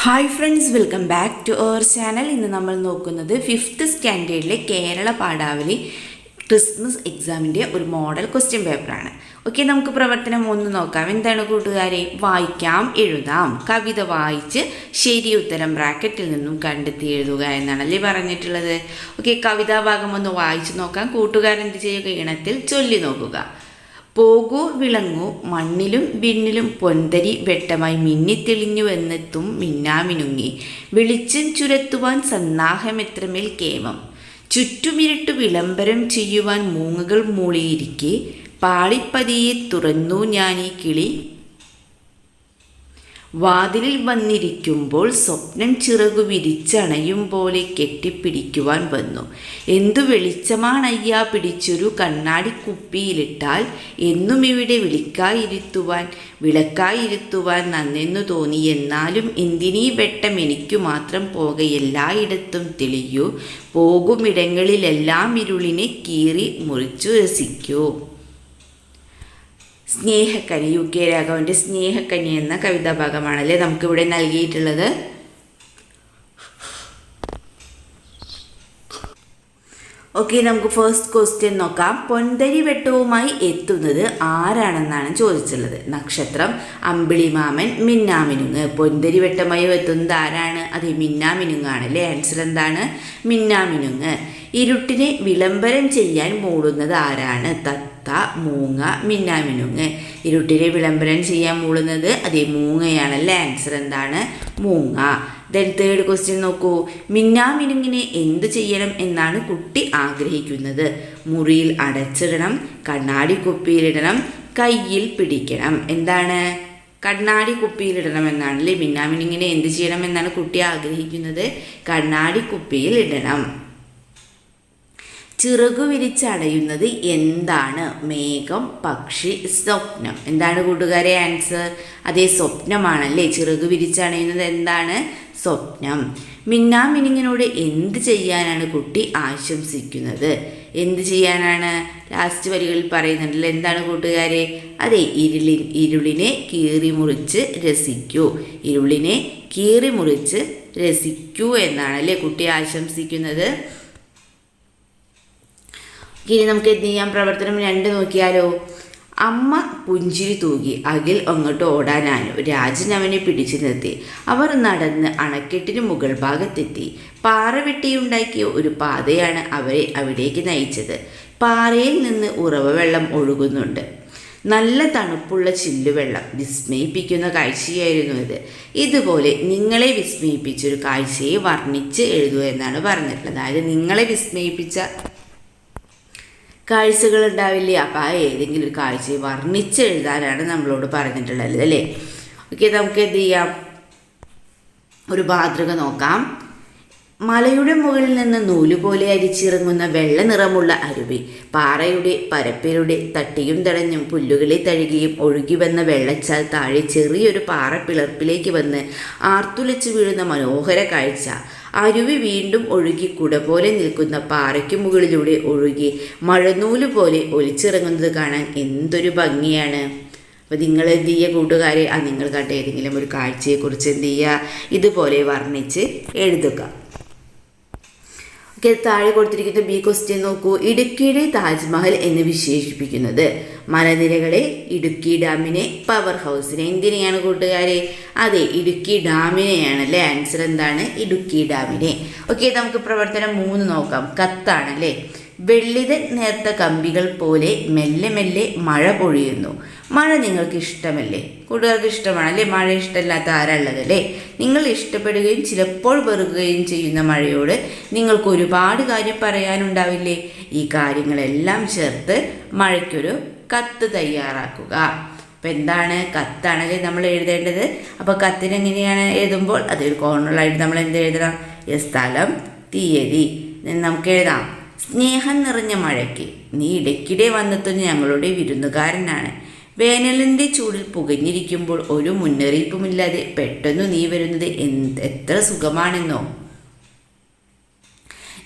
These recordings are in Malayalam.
Hi friends, welcome back to our channel. ഇന്ന് നമ്മൾ നോക്കുന്നത് 5th സ്റ്റാൻഡേർഡിലെ കേരള പാഠാവലി ക്രിസ്മസ് എക്സാമിൻ്റെ ഒരു മോഡൽ ക്വസ്റ്റ്യൻ പേപ്പറാണ്. ഓക്കെ, നമുക്ക് പ്രവർത്തനം 1 നോക്കാം. എന്താണ് കൂട്ടുകാരെ? വായിക്കാം, എഴുതാം. കവിത വായിച്ച് ശരി ഉത്തരം ബ്രാക്കറ്റിൽ നിന്നും കണ്ടെത്തി എഴുതുക എന്നാണല്ലേ പറഞ്ഞിട്ടുള്ളത്. ഓക്കെ, കവിതാ ഭാഗം ഒന്ന് വായിച്ചു നോക്കാം. കൂട്ടുകാരെന്ത് ചെയ്യുക? ഇണത്തിൽ ചൊല്ലി നോക്കുക. പോകൂ വിളങ്ങൂ മണ്ണിലും വിണ്ണിലും പൊന്തരി വെട്ടമായി മിന്നിത്തെളിഞ്ഞുവെന്നെത്തും മിന്നാമിനുങ്ങി വെളിച്ചം ചുരത്തുവാൻ സന്നാഹമെത്രമേൽ കേമം ചുറ്റുമിരട്ടു വിളംബരം ചെയ്യുവാൻ മൂങ്ങകൾ മൂളിയിരിക്കെ പാളിപ്പതിയെ തുറന്നു ഞാനീ കിളി വാതിലിൽ വന്നിരിക്കുമ്പോൾ സ്വപ്നം ചിറകു വിരിച്ചണയും പോലെ കെട്ടിപ്പിടിക്കുവാൻ വന്നു. എന്തു വെളിച്ചമാണയ്യാ പിടിച്ചൊരു കണ്ണാടി കുപ്പിയിലിട്ടാൽ എന്നും ഇവിടെ വിളക്കായിരുത്തുവാൻ നന്നെന്നു തോന്നി. എന്നാലും എന്തിനീ വെട്ടം എനിക്കു മാത്രം പോക എല്ലായിടത്തും തെളിയൂ പോകുമിടങ്ങളിലെല്ലാം ഇരുളിനെ കീറി മുറിച്ചു രസിക്കൂ. സ്നേഹക്കനി, UK രാഘവൻ്റെ സ്നേഹക്കനി എന്ന കവിതാഭാഗമാണല്ലേ നമുക്കിവിടെ നൽകിയിട്ടുള്ളത്. ഓക്കെ, നമുക്ക് ഫസ്റ്റ് ക്വസ്റ്റ്യൻ നോക്കാം. പൊന്തരി വെട്ടവുമായി എത്തുന്നത് ആരാണെന്നാണ് ചോദിച്ചുള്ളത്. നക്ഷത്രം, അമ്പിളിമാമൻ, മിന്നാമിനുങ്ങ്. പൊന്തരി വെട്ടമായി എത്തുന്നത് ആരാണ്? അത് മിന്നാമിനുങ്ങാണല്ലേ. ആൻസർ എന്താണ്? മിന്നാമിനുങ്ങ്. ഇരുട്ടിനെ വിളംബരം ചെയ്യാൻ മൂടുന്നത് ആരാണ്? തത്ത, മൂങ്ങ, മിന്നാമിനുങ്ങ്. ഇരുട്ടിനെ വിളംബരം ചെയ്യാൻ മൂടുന്നത് അതേ മൂങ്ങയാണല്ലേ. ആൻസർ എന്താണ്? മൂങ്ങ. ദെൻ തേർഡ് ക്വസ്റ്റ്യൻ നോക്കൂ. മിന്നാമിനുങ്ങിനെ എന്തു ചെയ്യണം എന്നാണ് കുട്ടി ആഗ്രഹിക്കുന്നത്? മുറിയിൽ അടച്ചിടണം, കണ്ണാടി കുപ്പിയിലിടണം, കയ്യിൽ പിടിക്കണം. എന്താണ്? കണ്ണാടി കുപ്പിയിലിടണം എന്നാണല്ലേ. മിന്നാമിനുങ്ങിനെ എന്ത് ചെയ്യണം എന്നാണ് കുട്ടി ആഗ്രഹിക്കുന്നത്? കണ്ണാടി കുപ്പിയിൽ ഇടണം. ചിറകു വിരിച്ചടയുന്നത് എന്താണ്? മേഘം, പക്ഷി, സ്വപ്നം. എന്താണ് കൂട്ടുകാരെ ആൻസർ? അതേ സ്വപ്നമാണല്ലേ. ചിറകു വിരിച്ചണയുന്നത് എന്താണ്? സ്വപ്നം. മിന്നാമിനുങ്ങിനോട് എന്ത് ചെയ്യാനാണ് കുട്ടി ആശംസിക്കുന്നത്? എന്ത് ചെയ്യാനാണ്? ലാസ്റ്റ് വരികളിൽ പറയുന്നുണ്ടല്ലോ. എന്താണ് കൂട്ടുകാരെ? അതെ, ഇരുളിനെ കീറിമുറിച്ച് രസിക്കൂ. ഇരുളിനെ കീറിമുറിച്ച് രസിക്കൂ എന്നാണല്ലേ കുട്ടി ആശംസിക്കുന്നത്. ഇനി നമുക്ക് എന്ത് ചെയ്യാം? പ്രവർത്തനം 2 നോക്കിയാലോ. അമ്മ പുഞ്ചിരി തൂകി. അഖിൽ അങ്ങോട്ട് ഓടാനാനു. രാജൻ അവനെ പിടിച്ചു നിർത്തി. അവർ നടന്ന് അണക്കെട്ടിന് മുകൾ ഭാഗത്തെത്തി. പാറ വെട്ടിയുണ്ടാക്കിയ ഒരു പാതയാണ് അവരെ അവിടേക്ക് നയിച്ചത്. പാറയിൽ നിന്ന് ഉറവ വെള്ളം ഒഴുകുന്നുണ്ട്. നല്ല തണുപ്പുള്ള ചില്ലുവെള്ളം. വിസ്മയിപ്പിക്കുന്ന കാഴ്ചയായിരുന്നു ഇത്. ഇതുപോലെ നിങ്ങളെ വിസ്മയിപ്പിച്ചൊരു കാഴ്ചയെ വർണ്ണിച്ച് എഴുതുക എന്നാണ് പറഞ്ഞിട്ടുള്ളത്. അതായത് നിങ്ങളെ വിസ്മയിപ്പിച്ച കാഴ്ചകൾ ഉണ്ടാവില്ലേ? അപ്പോൾ ആ ഏതെങ്കിലും ഒരു കാഴ്ചയെ വർണ്ണിച്ച് എഴുതാനാണ് നമ്മളോട് പറഞ്ഞിട്ടുള്ളത് അല്ലേ. ഓക്കെ, നമുക്ക് എന്ത് ചെയ്യാം? ഒരു മാതൃക നോക്കാം. മലയുടെ മുകളിൽ നിന്ന് നൂലുപോലെ അരിച്ചിറങ്ങുന്ന വെള്ള നിറമുള്ള അരുവി. പാറയുടെ പരപ്പിലൂടെ തട്ടിയും തടഞ്ഞും പുല്ലുകളെ തഴുകിയും ഒഴുകി വന്ന വെള്ളച്ചാൽ താഴെ ചെറിയൊരു പാറ പിളർപ്പിലേക്ക് വന്ന് ആർത്തുലച്ചു വീഴുന്ന മനോഹര കാഴ്ച. അരുവി വീണ്ടും ഒഴുകി കുട പോലെ നിൽക്കുന്ന പാറയ്ക്ക് മുകളിലൂടെ ഒഴുകി മഴനൂല് പോലെ ഒലിച്ചിറങ്ങുന്നത് കാണാൻ എന്തൊരു ഭംഗിയാണ്. അപ്പോൾ നിങ്ങൾ എന്ത് ചെയ്യുക കൂട്ടുകാരെ? നിങ്ങൾ കണ്ട ഏതെങ്കിലും ഒരു കാഴ്ചയെക്കുറിച്ച് എന്ത് ചെയ്യുക? ഇതുപോലെ വർണ്ണിച്ച് എഴുതുക. ഓക്കെ, താഴെ കൊടുത്തിരിക്കുന്ന ബി ക്വസ്റ്റ്യൻ നോക്കൂ. ഇടുക്കിയുടെ താജ്മഹൽ എന്ന് വിശേഷിപ്പിക്കുന്നത് മലനിരകളെ, ഇടുക്കി ഡാമിനെ, പവർ ഹൗസിനെ. എന്തിനെയാണ് കൂട്ടുകാരെ? അതെ, ഇടുക്കി ഡാമിനെയാണല്ലേ. ആൻസർ എന്താണ്? ഇടുക്കി ഡാമിനെ. ഓക്കെ, നമുക്ക് പ്രവർത്തനം 3 നോക്കാം. കത്താണല്ലേ. വെള്ളിത നേർത്ത കമ്പികൾ പോലെ മെല്ലെ മെല്ലെ മഴ പൊഴിയുന്നു. മഴ നിങ്ങൾക്ക് ഇഷ്ടമല്ലേ? കൂട്ടുകാർക്ക് ഇഷ്ടമാണല്ലേ. മഴ ഇഷ്ടമില്ലാത്ത ആരുള്ളതല്ലേ? നിങ്ങൾ ഇഷ്ടപ്പെടുകയും ചിലപ്പോൾ വെറുക്കുകയും ചെയ്യുന്ന മഴയോട് നിങ്ങൾക്ക് ഒരുപാട് കാര്യം പറയാനുണ്ടാവില്ലേ? ഈ കാര്യങ്ങളെല്ലാം ചേർത്ത് മഴയ്ക്കൊരു കത്ത് തയ്യാറാക്കുക. അപ്പം എന്താണ്? കത്താണല്ലേ നമ്മൾ എഴുതേണ്ടത്. അപ്പോൾ കത്തിനെങ്ങനെയാണ് എഴുതുമ്പോൾ അതൊരു കോർണറായിട്ട് നമ്മൾ എന്ത് എഴുതണം? സ്ഥലം, തീയതി. നമുക്ക് എഴുതാം. സ്നേഹം നിറഞ്ഞ മഴയ്ക്ക് നീ ഇടയ്ക്കിടെ വന്നെത്തുന്ന ഞങ്ങളുടെ വിരുന്നുകാരനാണ്. വേനലിൻ്റെ ചൂടിൽ പുകഞ്ഞിരിക്കുമ്പോൾ ഒരു മുന്നറിയിപ്പുമില്ലാതെ പെട്ടെന്ന് നീ വരുന്നത് എത്ര സുഖമാണെന്നോ.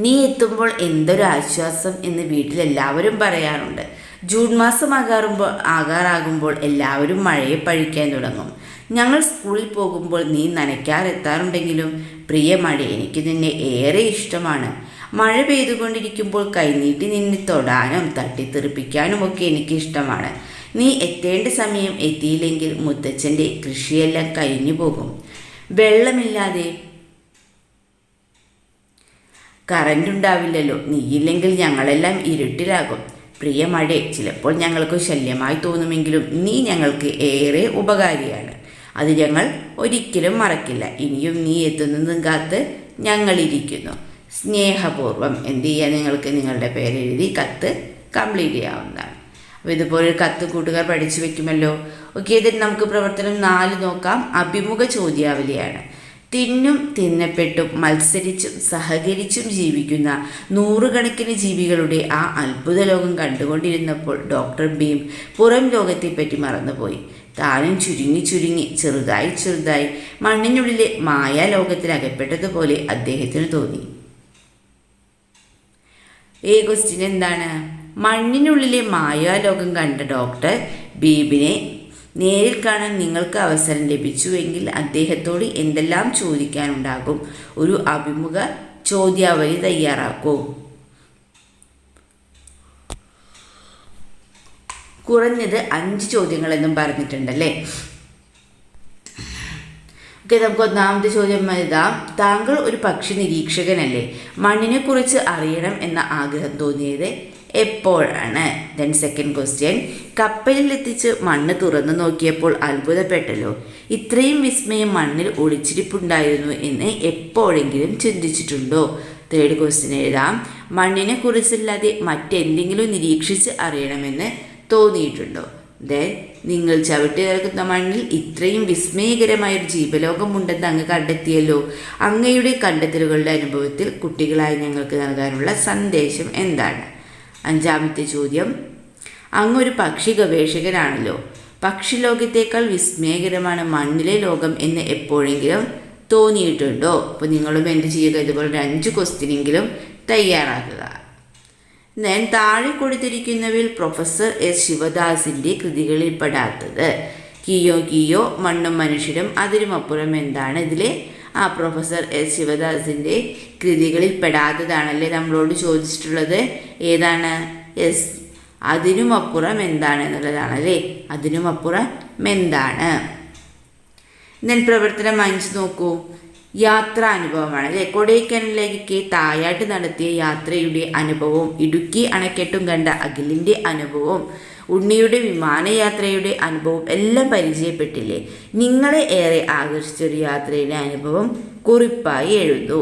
നീ എത്തുമ്പോൾ എന്തൊരു ആശ്വാസം എന്ന് വീട്ടിലെല്ലാവരും പറയാറുണ്ട്. ജൂൺ മാസം ആകാറാകുമ്പോൾ എല്ലാവരും മഴയെ പഴിക്കാൻ തുടങ്ങും. ഞങ്ങൾ സ്കൂളിൽ പോകുമ്പോൾ നീ നനയ്ക്കാറെത്താറുണ്ടെങ്കിലും പ്രിയ മഴ, എനിക്ക് നിന്നെ ഏറെ ഇഷ്ടമാണ്. മഴ പെയ്തുകൊണ്ടിരിക്കുമ്പോൾ കൈനീട്ടി നിന്നെ തൊടാനും തട്ടിത്തെറിപ്പിക്കാനുമൊക്കെ എനിക്കിഷ്ടമാണ്. നീ എത്തേണ്ട സമയം എത്തിയില്ലെങ്കിൽ മുത്തച്ഛൻ്റെ കൃഷിയെല്ലാം കഴിഞ്ഞു പോകും. വെള്ളമില്ലാതെ കറണ്ട് ഉണ്ടാവില്ലല്ലോ. നീയില്ലെങ്കിൽ ഞങ്ങളെല്ലാം ഇരുട്ടിലാകും. പ്രിയ മഴേ, ചിലപ്പോൾ ഞങ്ങൾക്ക് ശല്യമായി തോന്നുമെങ്കിലും നീ ഞങ്ങൾക്ക് ഏറെ ഉപകാരിയാണ്. അത് ഞങ്ങൾ ഒരിക്കലും മറക്കില്ല. ഇനിയും നീ എത്തുന്നതും കാത്ത് ഞങ്ങളിരിക്കുന്നു. സ്നേഹപൂർവ്വം. എന്ത് ചെയ്യുക, നിങ്ങൾക്ക് നിങ്ങളുടെ പേരെഴുതി കത്ത് കംപ്ലീറ്റ് ചെയ്യാവുന്നതാണ്. അപ്പോൾ ഇതുപോലൊരു കത്ത് കൂട്ടുകാർ പഠിച്ചു വെക്കുമല്ലോ. ഓക്കെ, ഇതിൽ നമുക്ക് പ്രവർത്തനം 4 നോക്കാം. അഭിമുഖ ചോദ്യാവലിയാണ്. തിന്നും തിന്നപ്പെട്ടും മത്സരിച്ചും സഹകരിച്ചും ജീവിക്കുന്ന നൂറുകണക്കിന് ജീവികളുടെ ആ അത്ഭുത ലോകം കണ്ടുകൊണ്ടിരുന്നപ്പോൾ ഡോക്ടർ ഭീം പുറം ലോകത്തെപ്പറ്റി മറന്നുപോയി. താനും ചുരുങ്ങി ചുരുങ്ങി ചെറുതായി മണ്ണിനുള്ളിലെ മായാലോകത്തിൽ അദ്ദേഹത്തിന് തോന്നി. ക്വസ്റ്റ്യൻ എന്താണ്? മണ്ണിനുള്ളിലെ മായാലോകം കണ്ട ഡോക്ടർ ഭീമിനെ നേരിൽ കാണാൻ നിങ്ങൾക്ക് അവസരം ലഭിച്ചുവെങ്കിൽ അദ്ദേഹത്തോട് എന്തെല്ലാം ചോദിക്കാനുണ്ടാകും? ഒരു അഭിമുഖ ചോദ്യാവലി തയ്യാറാക്കൂ. കുറഞ്ഞത് 5 ചോദ്യങ്ങളെന്നും പറഞ്ഞിട്ടുണ്ടല്ലേ. ഓക്കെ, നമുക്ക് ഒന്നാമത്തെ ചോദ്യം എഴുതാം. താങ്കൾ ഒരു പക്ഷി നിരീക്ഷകനല്ലേ? മണ്ണിനെക്കുറിച്ച് അറിയണം എന്ന ആഗ്രഹം തോന്നിയത് എപ്പോഴാണ്? ദെൻ സെക്കൻഡ് ക്വസ്റ്റ്യൻ, കപ്പലിൽ എത്തിച്ച് മണ്ണ് തുറന്നു നോക്കിയപ്പോൾ അത്ഭുതപ്പെട്ടല്ലോ. ഇത്രയും വിസ്മയം മണ്ണിൽ ഒളിച്ചിരിപ്പുണ്ടായിരുന്നു എന്ന് എപ്പോഴെങ്കിലും ചിന്തിച്ചിട്ടുണ്ടോ? തേർഡ് ക്വസ്റ്റ്യൻ എഴുതാം. മണ്ണിനെ കുറിച്ചല്ലാതെ മറ്റെന്തെങ്കിലും നിരീക്ഷിച്ച് അറിയണമെന്ന് തോന്നിയിട്ടുണ്ടോ? ദെൻ നിങ്ങൾ ചവിട്ടി നിൽക്കുന്ന മണ്ണിൽ ഇത്രയും വിസ്മയകരമായൊരു ജീവലോകമുണ്ടെന്ന് അങ്ങ് കണ്ടെത്തിയല്ലോ. അങ്ങയുടെ കണ്ടെത്തലുകളുടെ അനുഭവത്തിൽ കുട്ടികളായി ഞങ്ങൾക്ക് നൽകാനുള്ള സന്ദേശം എന്താണ്? അഞ്ചാമത്തെ ചോദ്യം, അങ്ങൊരു പക്ഷി ഗവേഷകനാണല്ലോ. പക്ഷിലോകത്തേക്കാൾ വിസ്മയകരമാണ് മണ്ണിലെ ലോകം എന്ന് എപ്പോഴെങ്കിലും തോന്നിയിട്ടുണ്ടോ? അപ്പോൾ നിങ്ങളും എന്ത് ചെയ്യുക, ഇതുപോലെ 5 ക്വസ്റ്റ്യനെങ്കിലും തയ്യാറാക്കുക. ഞാൻ താഴെ കൊടുത്തിരിക്കുന്നവയിൽ പ്രൊഫസർ എസ് ശിവദാസിൻ്റെ കൃതികളിൽ പെടാത്തത്? കിയോ കിയോ, മണ്ണും മനുഷ്യരും, അതിനുമപ്പുറം എന്താണ്? ഇതിലെ പ്രൊഫസർ എസ് ശിവദാസിൻ്റെ കൃതികളിൽ പെടാത്തതാണല്ലേ നമ്മളോട് ചോദിച്ചിട്ടുള്ളത്. ഏതാണ്? യെസ്, അതിനുമപ്പുറം എന്താണ് എന്നുള്ളതാണല്ലേ. അതിനുമപ്പുറം എന്താണ്? ഞാൻ പ്രവർത്തനം 5 നോക്കൂ. യാത്രാനുഭവമാണ് അല്ലേ. കൊടൈക്കനാലിലേക്ക് തായാട്ട് നടത്തിയ യാത്രയുടെ അനുഭവവും ഇടുക്കി അണക്കെട്ടും കണ്ട അഖിലിൻ്റെ അനുഭവവും ഉണ്ണിയുടെ വിമാനയാത്രയുടെ അനുഭവം എല്ലാം പരിചയപ്പെട്ടില്ലേ. നിങ്ങളെ ഏറെ ആകർഷിച്ചൊരു യാത്രയുടെ അനുഭവം കുറിപ്പായി എഴുതൂ.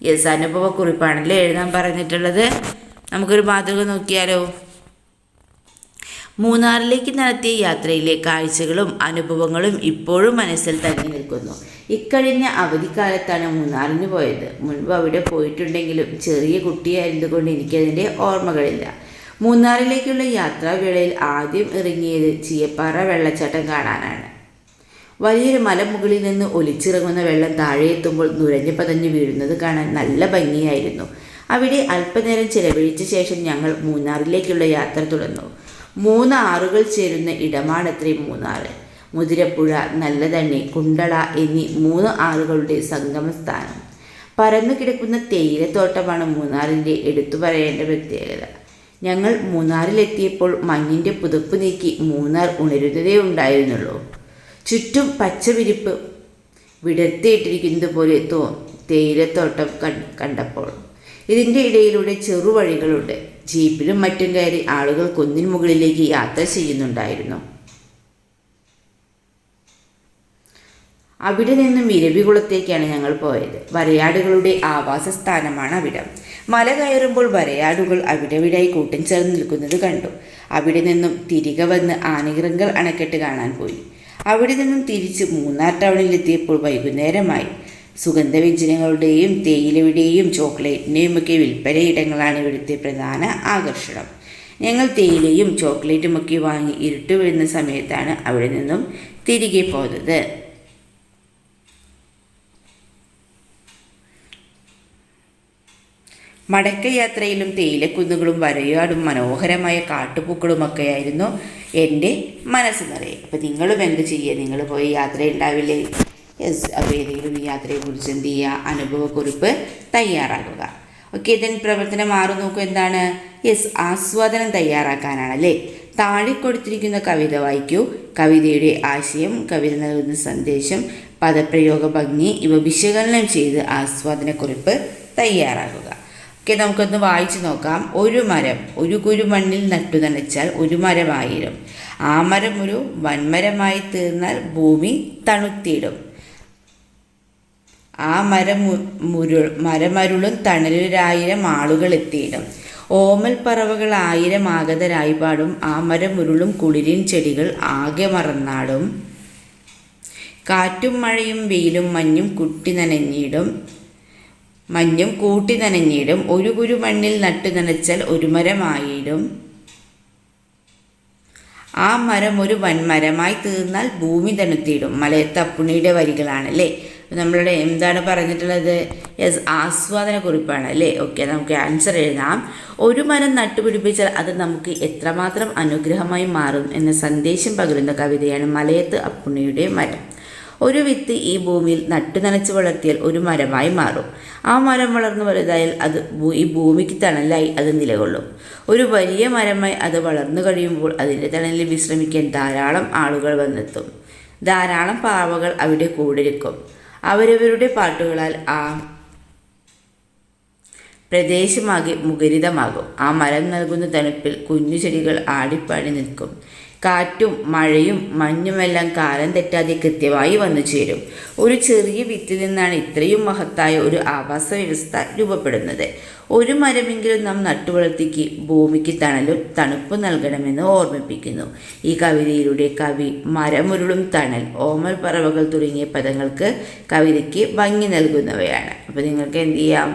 യെസ്, അനുഭവക്കുറിപ്പാണല്ലേ എഴുതാൻ പറഞ്ഞിട്ടുള്ളത്. നമുക്കൊരു മാതൃക നോക്കിയാലോ. മൂന്നാറിലേക്ക് നടത്തിയ യാത്രയിലെ കാഴ്ചകളും അനുഭവങ്ങളും ഇപ്പോഴും മനസ്സിൽ തങ്ങി നിൽക്കുന്നു. ഇക്കഴിഞ്ഞ അവധിക്കാലത്താണ് മൂന്നാറിന് പോയത്. മുൻപ് അവിടെ പോയിട്ടുണ്ടെങ്കിലും ചെറിയ കുട്ടിയായിരുന്നുകൊണ്ട് എനിക്കതിൻ്റെ ഓർമ്മകളില്ല. മൂന്നാറിലേക്കുള്ള യാത്രാവേളയിൽ ആദ്യം ഇറങ്ങിയത് ചീയപ്പാറ വെള്ളച്ചാട്ടം കാണാനാണ്. വലിയൊരു മലമുകളിൽ നിന്ന് ഒലിച്ചിറങ്ങുന്ന വെള്ളം താഴെ എത്തുമ്പോൾ നുരഞ്ഞു പതഞ്ഞു വീഴുന്നത് കാണാൻ നല്ല ഭംഗിയായിരുന്നു. അവിടെ അല്പനേരം ചിലവഴിച്ച ശേഷം ഞങ്ങൾ മൂന്നാറിലേക്കുള്ള യാത്ര തുടർന്നു. 3 ആറുകൾ ചേരുന്ന ഇടമാണത്രേ മൂന്നാറ്. മുതിരപ്പുഴ, നല്ലതണ്ണി, കുണ്ടള എന്നീ 3 ആറുകളുടെ സംഗമസ്ഥാനം. പരന്നു കിടക്കുന്ന തേയിലത്തോട്ടമാണ് മൂന്നാറിൻ്റെ എടുത്തു പറയേണ്ട പ്രത്യേകത. ഞങ്ങൾ മൂന്നാറിലെത്തിയപ്പോൾ മഞ്ഞിൻ്റെ പുതപ്പ് നീക്കി മൂന്നാർ ഉണരുന്നതേ ഉണ്ടായിരുന്നുള്ളൂ. ചുറ്റും പച്ചവിരിപ്പ് വിടർത്തിയിട്ടിരിക്കുന്നത് പോലെ തേയിലത്തോട്ടം കണ്ടപ്പോൾ. ഇതിൻ്റെ ഇടയിലൂടെ ചെറുവഴികളുണ്ട്. ജീപ്പിലും മറ്റും കയറി ആളുകൾ കുന്നിൻ മുകളിലേക്ക് യാത്ര ചെയ്യുന്നുണ്ടായിരുന്നു. അവിടെ നിന്നും ഇരവികുളത്തേക്കാണ് ഞങ്ങൾ പോയത്. വരയാടുകളുടെ ആവാസ സ്ഥാനമാണ് അവിടം. മല കയറുമ്പോൾ വരയാടുകൾ അവിടെവിടായി കൂട്ടം ചേർന്ന് നിൽക്കുന്നത് കണ്ടു. അവിടെ നിന്നും തിരികെ വന്ന് ആനയിറങ്കൽ അണക്കെട്ട് കാണാൻ പോയി. അവിടെ നിന്നും തിരിച്ച് മൂന്നാർ ടൗണിലെത്തിയപ്പോൾ വൈകുന്നേരമായി. സുഗന്ധവ്യഞ്ജനങ്ങളുടെയും തേയിലയുടെയും ചോക്ലേറ്റിൻ്റെയും ഒക്കെ വിൽപ്പനയിടങ്ങളാണ് ഇവിടുത്തെ പ്രധാന ആകർഷണം. ഞങ്ങൾ തേയിലയും ചോക്ലേറ്റുമൊക്കെ വാങ്ങി ഇരുട്ട് വീഴുന്ന സമയത്താണ് അവിടെ നിന്നും തിരികെ പോയത്. മടക്കയാത്രയിലും തേയിലക്കുന്നുകളും വരയാടും മനോഹരമായ കാട്ടുപൂക്കളുമൊക്കെയായിരുന്നു എൻ്റെ മനസ്സ് നിറയെ. അപ്പോൾ നിങ്ങളും എന്ത് ചെയ്യുക, നിങ്ങൾ പോയി യാത്ര ഉണ്ടാവില്ലേ? യെസ്. അപ്പോൾ ഏതെങ്കിലും ഈ യാത്രയെക്കുറിച്ച് എന്ത് ചെയ്യുക, അനുഭവക്കുറിപ്പ് തയ്യാറാക്കുക. ഓക്കെ, ഇതിന് പ്രവർത്തനം 6 നോക്കൂ. എന്താണ്? യെസ്, ആസ്വാദനം തയ്യാറാക്കാനാണല്ലേ. താഴെ കൊടുത്തിരിക്കുന്ന കവിത വായിക്കൂ. കവിതയുടെ ആശയം, കവിത നൽകുന്ന സന്ദേശം, പദപ്രയോഗ ഭംഗി ഇവ വിശകലനം ചെയ്ത് ആസ്വാദനക്കുറിപ്പ് തയ്യാറാക്കുക. ഓക്കെ, നമുക്കൊന്ന് വായിച്ചു നോക്കാം. ഒരു മരം ഒരു കുരു മണ്ണിൽ നട്ടു നനച്ചാൽ ഒരു മരമായിരം. ആ മരം ഒരു വൻമരമായി തീർന്നാൽ ഭൂമി തണുത്തിടും. ആ മരമരുളും തണലൊരായിരം ആളുകൾ എത്തിയിടും. ഓമൽ പറവകൾ 1000 ആഗതരായി പാടും. ആ മരമുരുളും കുളിരിൻ ചെടികൾ ആകെ മറന്നാടും. കാറ്റും മഴയും വെയിലും മഞ്ഞും കൂട്ടി നനഞ്ഞിടും. ഒരു കുരു മണ്ണിൽ നട്ടു നനച്ചാൽ ഒരു മരമായിടും. ആ മരം ഒരു വൻമരമായി തീർന്നാൽ ഭൂമി തണുത്തിടും. മലയത്ത് അപ്പുണ്ണിയുടെ വരികളാണല്ലേ. നമ്മളുടെ എന്താണ് പറഞ്ഞിട്ടുള്ളത്? യെസ്, ആസ്വാദന കുറിപ്പാണ് അല്ലേ. ഓക്കെ, നമുക്ക് ആൻസർ എഴുതാം. ഒരു മരം നട്ടുപിടിപ്പിച്ചാൽ അത് നമുക്ക് എത്രമാത്രം അനുഗ്രഹമായി മാറും എന്ന സന്ദേശം പകരുന്ന കവിതയാണ് മലയത്ത് അപ്പുണ്ണിയുടെ മരം. ഒരു വിത്ത് ഈ ഭൂമിയിൽ നട്ടു നനച്ച് വളർത്തിയാൽ ഒരു മരമായി മാറും. ആ മരം വളർന്നു വലുതായാൽ അത് ഈ ഭൂമിക്ക് തണലായി അത് നിലകൊള്ളും. ഒരു വലിയ മരമായി അത് വളർന്നു കഴിയുമ്പോൾ അതിൻ്റെ തണലിൽ വിശ്രമിക്കാൻ ധാരാളം ആളുകൾ വന്നെത്തും. ധാരാളം പാവകൾ അവിടെ കൂടിരിക്കും. അവരവരുടെ പാട്ടുകളാൽ ആ പ്രദേശമാകെ മുഖരിതമാകും. ആ മരം നൽകുന്ന തണുപ്പിൽ കുഞ്ഞു ചെടികൾ ആടിപ്പാടി നിൽക്കും. കാറ്റും മഴയും മഞ്ഞുമെല്ലാം കാലം തെറ്റാതെ കൃത്യമായി വന്നു ചേരും. ഒരു ചെറിയ വിത്തിൽ നിന്നാണ് ഇത്രയും മഹത്തായ ഒരു ആവാസ വ്യവസ്ഥ രൂപപ്പെടുന്നത്. ഒരു മരമെങ്കിലും നാം നട്ടുവളർത്തിക്ക് ഭൂമിക്ക് തണലും തണുപ്പ് നൽകണമെന്ന് ഓർമ്മിപ്പിക്കുന്നു. ഈ കവിതയിലൂടെ കവി മരമുരുളും തണൽ, ഓമൽ പറവകൾ തുടങ്ങിയ പദങ്ങൾക്ക് കവിതയ്ക്ക് ഭംഗി നൽകുന്നവയാണ്. അപ്പോൾ നിങ്ങൾക്ക് എന്ത് ചെയ്യാം,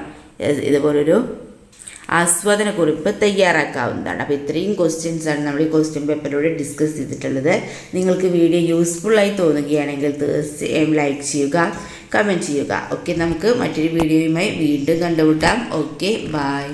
ഇതുപോലൊരു ആസ്വാദന കുറിപ്പ് തയ്യാറാക്കാവുന്നതാണ്. അപ്പോൾ ഇത്രയും ക്വസ്റ്റ്യൻസാണ് നമ്മൾ ഈ ക്വസ്റ്റ്യൻ പേപ്പറിലൂടെ ഡിസ്കസ് ചെയ്തിട്ടുള്ളത്. നിങ്ങൾക്ക് വീഡിയോ യൂസ്ഫുള്ളായി തോന്നുകയാണെങ്കിൽ തീർച്ചയായും ലൈക്ക് ചെയ്യുക, കമൻറ്റ് ചെയ്യുക. ഓക്കെ, നമുക്ക് മറ്റൊരു വീഡിയോയുമായി വീണ്ടും കണ്ടുമുട്ടാം. Okay, by.